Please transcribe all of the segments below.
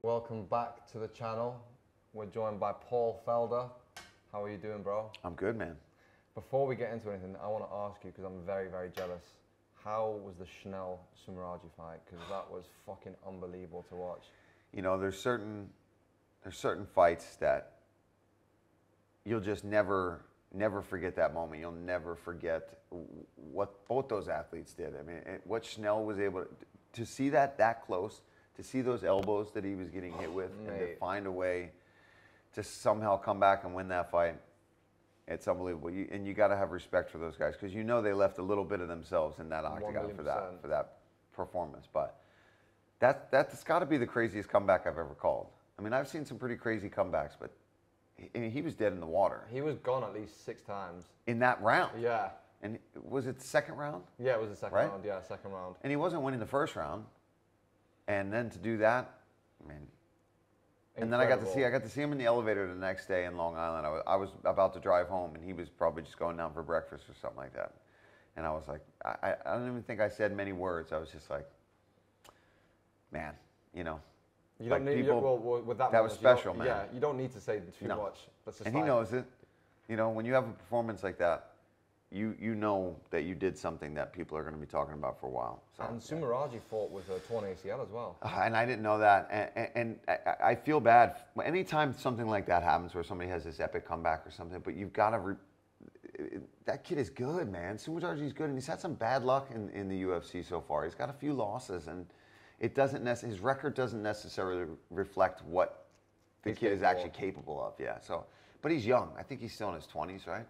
Welcome back to the channel. We're joined by Paul Felder. How are you doing, bro? I'm good, man. Before we get into anything, I want to ask you, because I'm very, very jealous, how was the Schnell Su Mudaerji fight? Because that was fucking unbelievable to watch. You know, there's certain fights that you'll just never forget that moment. You'll never forget what both those athletes did. I mean, what Schnell was able to see that close, to see those elbows that he was getting hit with, and to find a way to somehow come back and win that fight. It's unbelievable. And you got to have respect for those guys, because you know they left a little bit of themselves in that octagon for that performance. But that's got to be the craziest comeback I've ever called. I mean, I've seen some pretty crazy comebacks, but he was dead in the water. He was gone at least 6 times. In that round? Yeah. And was it the second round? Yeah, it was the second round. Yeah, second round. And he wasn't winning the first round. And then to do that, I mean... And then I got to see him in the elevator the next day in Long Island. I was about to drive home, and he was probably just going down for breakfast or something like that. And I was like, I don't even think I said many words. I was just like, man, you know. You don't need, with that was special, man. Yeah, you don't need to say too much. That's just and he knows it. You know, when you have a performance like that, you know that you did something that people are going to be talking about for a while. So, and Su Mudaerji fought with a torn ACL as well. And I didn't know that. And I feel bad. Anytime something like that happens where somebody has this epic comeback or something, but you've got to... that kid is good, man. Su Mudaerji is good, and he's had some bad luck in the UFC so far. He's got a few losses, and it doesn't his record doesn't necessarily reflect what the kid is actually capable of. Yeah. So, but he's young. I think he's still in his 20s, right?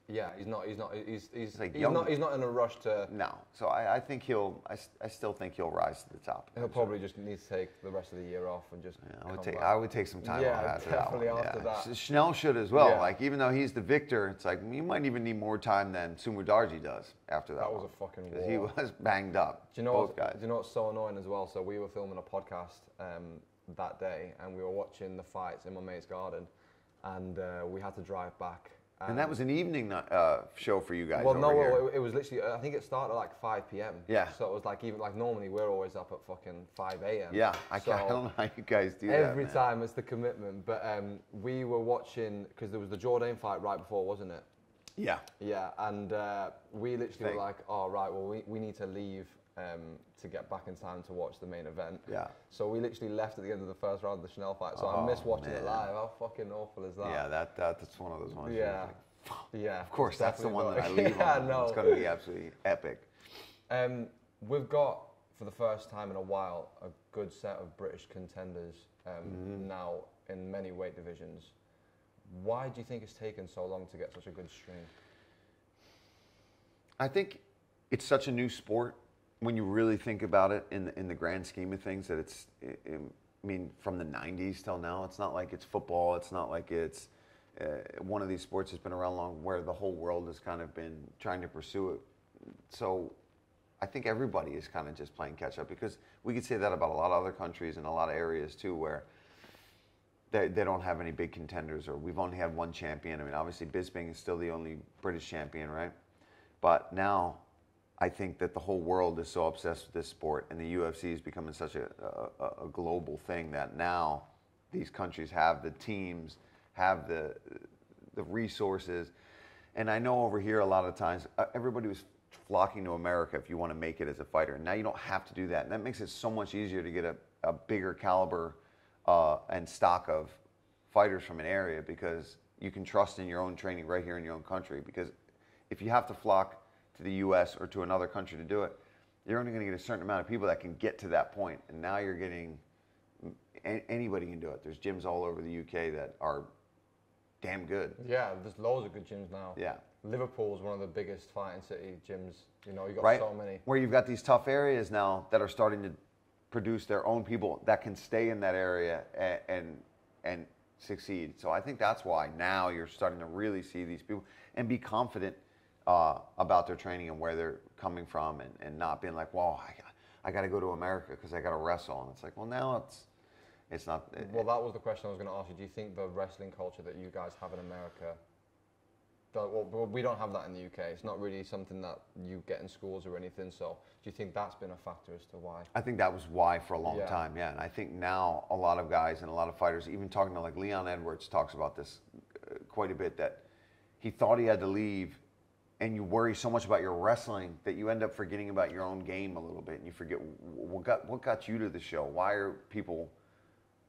Yeah, he's not in a rush to. No, so I think I still think he'll rise to the top. He'll probably just need to take the rest of the year off and just. Yeah, I would take some time off after that one. After that. Schnell should as well. Yeah. Like, even though he's the victor, it's like you might even need more time than Su Mudaerji does after that. That was a fucking war. He was banged up. Do you know what's so annoying as well? So we were filming a podcast that day, and we were watching the fights in my mate's garden, and we had to drive back. And that was an evening show for you guys. Well, no, it was literally. I think it started at like 5 p.m. Yeah. So it was like normally we're always up at fucking 5 a.m. Yeah, I don't know how you guys do that. Every time it's the commitment. But we were watching, because there was the Jourdain fight right before, wasn't it? Yeah. Yeah, and we literally were like, oh right, well we need to leave to get back in time to watch the main event. Yeah. So we literally left at the end of the first round of the Schnell fight. So I missed watching it live. How fucking awful is that? Yeah, that's one of those ones. Yeah. Like, yeah. Of course, that's the one that I leave on. No. It's going to be absolutely epic. We've got, for the first time in a while, a good set of British contenders now in many weight divisions. Why do you think it's taken so long to get such a good stream? I think it's such a new sport when you really think about it in the grand scheme of things, that I mean, from the 90s till now, it's not like it's football. It's not like it's one of these sports that's been around long, where the whole world has kind of been trying to pursue it. So I think everybody is kind of just playing catch up, because we could say that about a lot of other countries and a lot of areas too, where they don't have any big contenders, or we've only had one champion. I mean, obviously Bisping is still the only British champion, right? But now I think that the whole world is so obsessed with this sport, and the UFC is becoming such a global thing, that now these countries have the teams, have the resources. And I know over here a lot of times everybody was flocking to America if you want to make it as a fighter. Now you don't have to do that, and that makes it so much easier to get a bigger caliber and stock of fighters from an area, because you can trust in your own training right here in your own country. Because if you have to flock to the U.S. or to another country to do it, you're only going to get a certain amount of people that can get to that point. And now you're getting, anybody can do it. There's gyms all over the UK that are damn good. Yeah, there's loads of good gyms now. Yeah. Liverpool's one of the biggest fighting city gyms. You know, you've got so many. Where you've got these tough areas now that are starting to produce their own people that can stay in that area and succeed. So I think that's why now you're starting to really see these people and be confident about their training and where they're coming from, and not being like, well, I got to go to America because I got to wrestle. And it's like, well, now it's not. Well, that was the question I was going to ask you. Do you think the wrestling culture that you guys have in America, Well, we don't have that in the UK. It's not really something that you get in schools or anything. So do you think that's been a factor as to why? I think that was why for a long time, yeah. And I think now a lot of guys and a lot of fighters, even talking to like Leon Edwards talks about this quite a bit, that he thought he had to leave, and you worry so much about your wrestling that you end up forgetting about your own game a little bit, and you forget what got you to the show. Why are people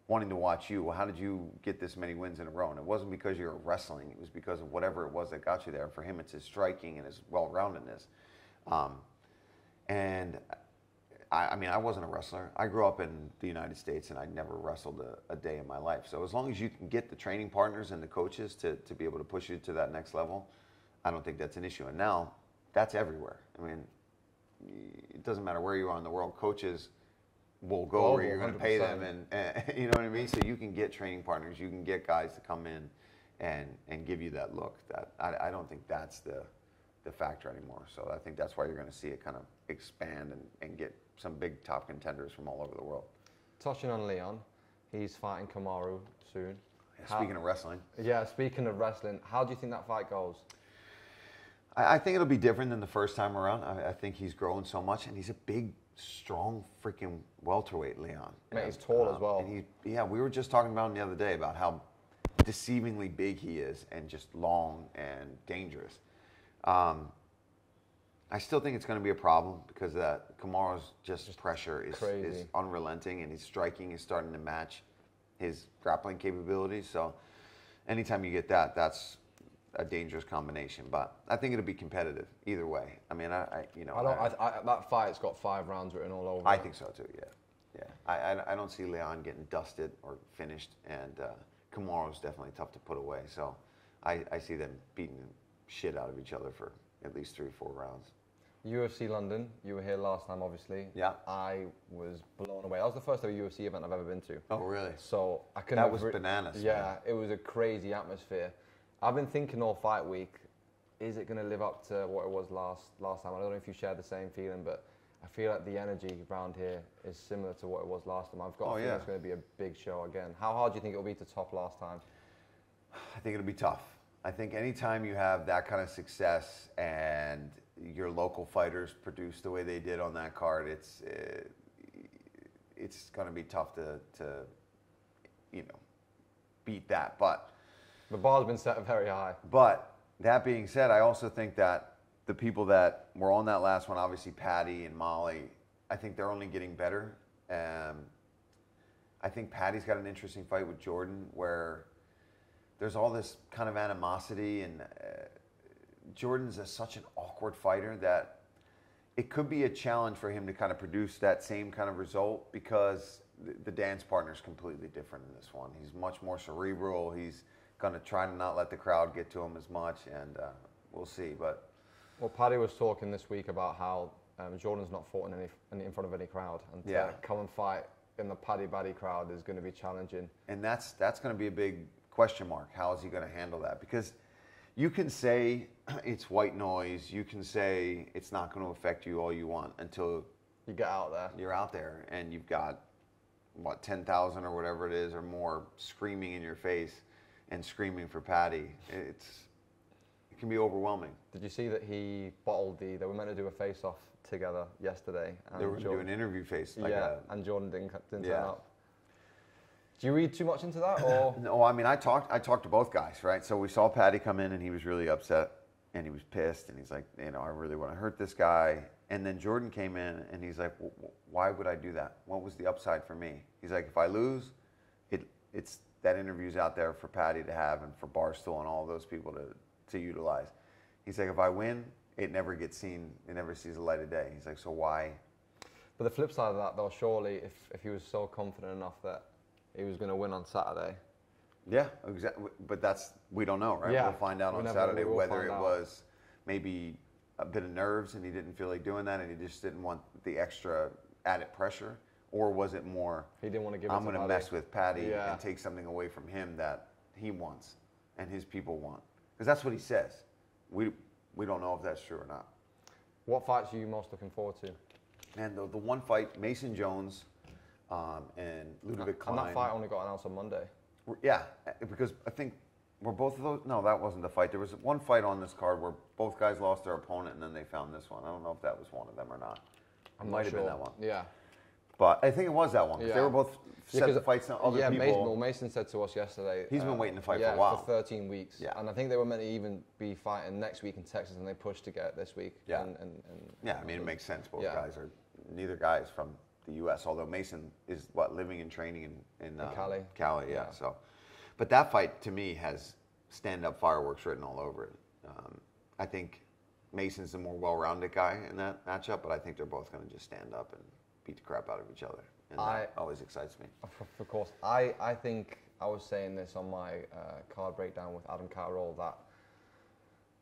wanting to watch you? Well, how did you get this many wins in a row? And it wasn't because you were wrestling. It was because of whatever it was that got you there. And for him, it's his striking and his well-roundedness. And I mean, I wasn't a wrestler. I grew up in the United States, and I never wrestled a day in my life. So as long as you can get the training partners and the coaches to be able to push you to that next level, I don't think that's an issue. And now, that's everywhere. I mean, it doesn't matter where you are in the world. Coaches will go where you're going to pay them, and you know what I mean? So you can get training partners. You can get guys to come in and give you that look. That I don't think that's the factor anymore. So I think that's why you're going to see it kind of expand and get some big top contenders from all over the world. Touching on Leon, he's fighting Kamaru soon. Speaking of wrestling. Yeah, speaking of wrestling, how do you think that fight goes? I think it'll be different than the first time around. I think he's growing so much, and he's a big, strong, freaking welterweight, Leon. Mate, he's tall as well. And we were just talking about him the other day about how deceivingly big he is and just long and dangerous. I still think it's going to be a problem because Kamaru's just pressure is unrelenting, and his striking is starting to match his grappling capabilities. So anytime you get that, that's a dangerous combination. But I think it'll be competitive either way. I mean, that fight's got 5 rounds written all over. I think so too. Yeah. I don't see Leon getting dusted or finished, and Kamaru's definitely tough to put away. So I see them beating the shit out of each other for at least 3 or 4 rounds. UFC London, you were here last time, obviously. Yeah. I was blown away. That was the first ever UFC event I've ever been to. Oh, really? So I couldn't. That was bananas. Yeah, man. It was a crazy atmosphere. I've been thinking all fight week, is it going to live up to what it was last time? I don't know if you share the same feeling, but I feel like the energy around here is similar to what it was last time. I've got a feeling it's going to be a big show again. How hard do you think it'll be to top last time? I think it'll be tough. I think anytime you have that kind of success and your local fighters produce the way they did on that card, it's going to be tough to beat that. But the bar's been set very high. But that being said, I also think that the people that were on that last one, obviously Patty and Molly, I think they're only getting better. I think Patty's got an interesting fight with Jordan where there's all this kind of animosity, and Jordan's such an awkward fighter that it could be a challenge for him to kind of produce that same kind of result because the dance partner's completely different in this one. He's much more cerebral. He's going to try to not let the crowd get to him as much, and we'll see. But well, Paddy was talking this week about how Jordan's not fought in front of any crowd, and to come and fight in the Paddy crowd is going to be challenging. And that's going to be a big question mark. How is he going to handle that? Because you can say it's white noise. You can say it's not going to affect you all you want until you get out there. You're out there, and you've got 10,000 or whatever it is or more screaming in your face and screaming for Paddy. It can be overwhelming. Did you see that he bottled they were meant to do a face-off together yesterday? And they were going to do an interview face. And Jordan didn't turn up. Do you read too much into that, or? No, I mean, I talked to both guys, right? So we saw Paddy come in, and he was really upset, and he was pissed, and he's like, I really want to hurt this guy. And then Jordan came in, and he's like, why would I do that? What was the upside for me? He's like, if I lose, it's that interview's out there for Paddy to have and for Barstool and all those people to utilize. He's like, if I win, it never gets seen. It never sees the light of day. He's like, so why? But the flip side of that, though, surely, if he was so confident enough that he was going to win on Saturday. Yeah, exactly. But we don't know, right? Yeah. We'll find out on Saturday whether it was maybe a bit of nerves and he didn't feel like doing that and he just didn't want the extra added pressure, or was it more, he didn't want to give I'm going to mess with Paddy Yeah. and take something away from him that he wants and his people want? Because that's what he says. We don't know if that's true or not. What fights are you most looking forward to? And the one fight, Mason Jones and Ludovic Klein. And that fight only got announced on Monday. Yeah, because I think Were both of those? No, that wasn't the fight. There was one fight on this card where both guys lost their opponent, and then they found this one. I don't know if that was one of them or not. It might have been that one. Yeah. But I think it was that one. Yeah. They were both set to fight some other people. Mason said to us yesterday. He's been waiting to fight for a while. For 13 weeks. Yeah. And I think they were meant to even be fighting next week in Texas, and they pushed to get it this week. Yeah. And I mean, it makes sense. Both guys are, neither guy is from the U.S., although Mason is, living and training in Cali. Cali, yeah. So, but that fight, to me, has stand-up fireworks written all over it. I think Mason's the more well-rounded guy in that matchup, but I think they're both going to just stand up and beat the crap out of each other. And that always excites me. Of course. I think I was saying this on my card breakdown with Adam Carroll, that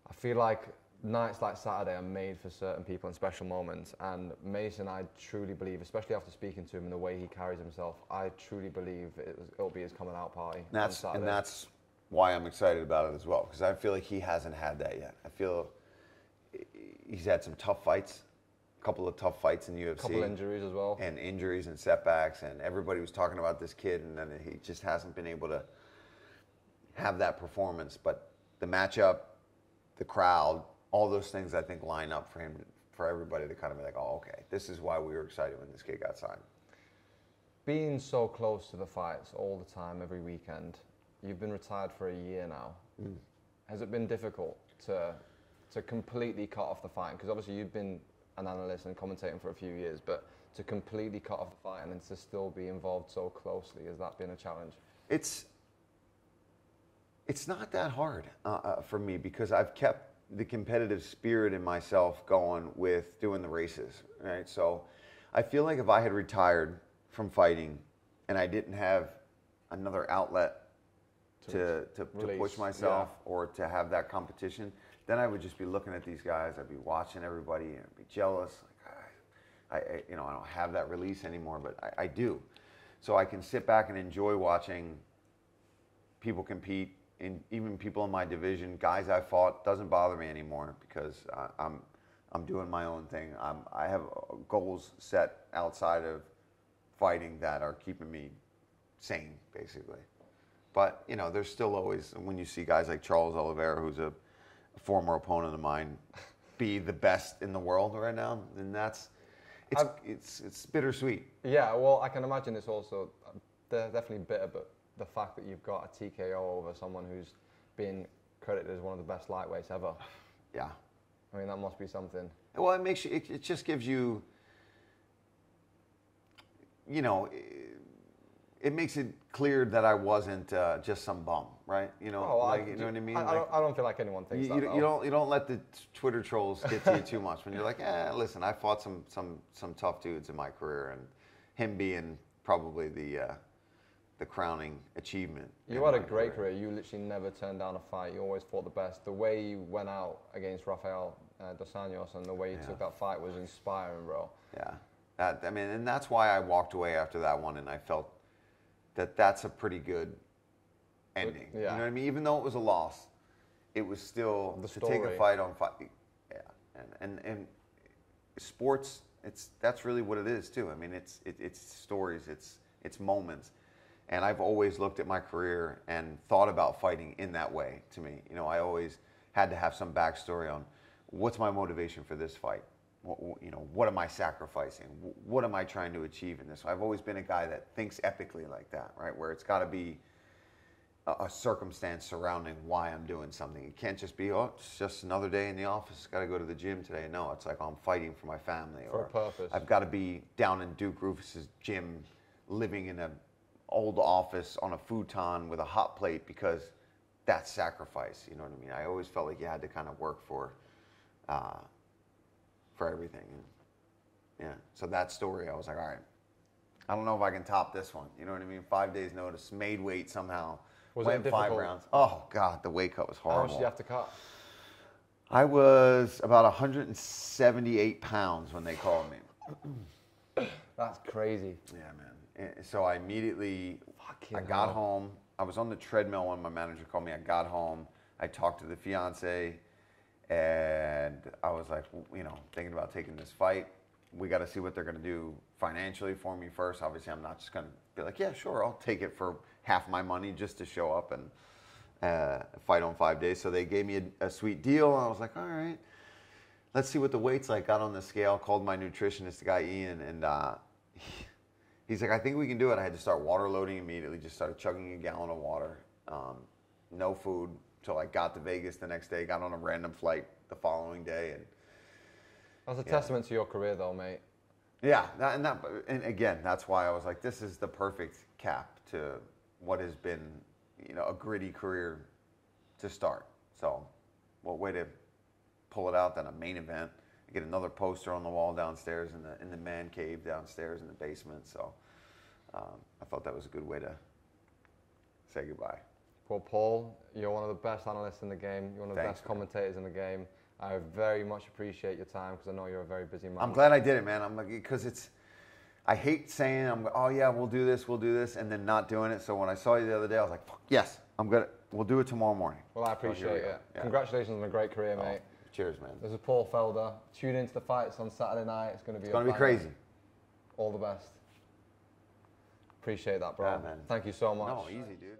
I feel like nights like Saturday are made for certain people in special moments. And Mason, I truly believe, especially after speaking to him and the way he carries himself, I truly believe it'll be his coming out party on Saturday. And that's why I'm excited about it as well, because I feel like he hasn't had that yet. I feel he's had some tough fights. Couple of tough fights in UFC. A couple injuries as well. And injuries and setbacks, and everybody was talking about this kid, and then he just hasn't been able to have that performance. But the matchup, the crowd, all those things I think line up for him, for everybody to kind of be like, oh, okay, this is why we were excited when this kid got signed. Being so close to the fights all the time, every weekend, you've been retired for a year now. Has it been difficult to completely cut off the fighting? Because obviously you've been an analyst and commentating for a few years, but to completely cut off the fighting and to still be involved so closely, has that been a challenge? It's not that hard for me, because I've kept the competitive spirit in myself going with doing the races, right? So I feel like if I had retired from fighting and I didn't have another outlet to push myself or to have that competition, then I would just be looking at these guys. I'd be watching everybody and I'd be jealous. Like, I don't have that release anymore, but I do. So I can sit back and enjoy watching people compete, and even people in my division, guys I fought, doesn't bother me anymore, because I'm doing my own thing. I have goals set outside of fighting that are keeping me sane, basically. But there's still always, when you see guys like Charles Oliveira, who's a former opponent of mine, be the best in the world right now, and it's bittersweet. Yeah, well, I can imagine it's also definitely bitter, but the fact that you've got a TKO over someone who's been credited as one of the best lightweights ever. Yeah. I mean, that must be something. Well, it makes you. It just gives you. It makes it clear that I wasn't just some bum, right? You know what I mean? I don't feel like anyone thinks that. You don't let the Twitter trolls get to you too much when you're like, listen, I fought some tough dudes in my career, and him being probably the crowning achievement. You had a great career. You literally never turned down a fight. You always fought the best. The way you went out against Rafael dos Anjos and the way you took that fight was inspiring, bro. Yeah, and that's why I walked away after that one, and I felt that's a pretty good ending. Yeah. You know what I mean? Even though it was a loss, it was still the to story. take a fight on fight. Yeah, and sports, that's really what it is too. I mean, it's stories, it's moments, and I've always looked at my career and thought about fighting in that way. To me, I always had to have some backstory on what's my motivation for this fight. What am I sacrificing? What am I trying to achieve in this? I've always been a guy that thinks epically like that, right? Where it's got to be a circumstance surrounding why I'm doing something. It can't just be, it's just another day in the office. Got to go to the gym today. No, it's like I'm fighting for my family. For a purpose. I've got to be down in Duke Rufus's gym, living in an old office on a futon with a hot plate, because that's sacrifice. You know what I mean? I always felt like you had to kind of work for everything. And so that story, I was like, all right, I don't know if I can top this one. You know what I mean? 5 days notice, made weight somehow. Went 5 rounds. Oh, God, the weight cut was horrible. How much did you have to cut? I was about 178 pounds when they called me. That's crazy. Yeah, man. And so I immediately, I got home. I was on the treadmill when my manager called me. I got home. I talked to the fiance, and I was like, thinking about taking this fight. We got to see what they're going to do financially for me first. Obviously, I'm not just going to be like, yeah, sure, I'll take it for half my money just to show up fight on 5 days. So they gave me a sweet deal. And I was like, all right, let's see what the weight's like. Got on the scale, called my nutritionist, the guy Ian, and he's like, I think we can do it. I had to start water loading immediately. Just started chugging a gallon of water. No food till I got to Vegas the next day. Got on a random flight the following day, and that's a testament to your career, though, mate. Yeah, and again, that's why I was like, this is the perfect cap to what has been, a gritty career to start. So, what way to pull it out than a main event? Get another poster on the wall downstairs in the man cave downstairs in the basement. So, I thought that was a good way to say goodbye. Well, Paul, you're one of the best analysts in the game. You're one of the best commentators in the game. I very much appreciate your time because I know you're a very busy man. I'm glad I did it, man. I'm like, because I hate saying, oh yeah, we'll do this, and then not doing it. So when I saw you the other day, I was like, yes, we'll do it tomorrow morning. Well, I appreciate it. Yeah. Congratulations on a great career, mate. Cheers, man. This is Paul Felder. Tune into the fights on Saturday night. It's going to be crazy. All the best. Appreciate that, bro. Yeah, man. Thank you so much. No, easy, dude.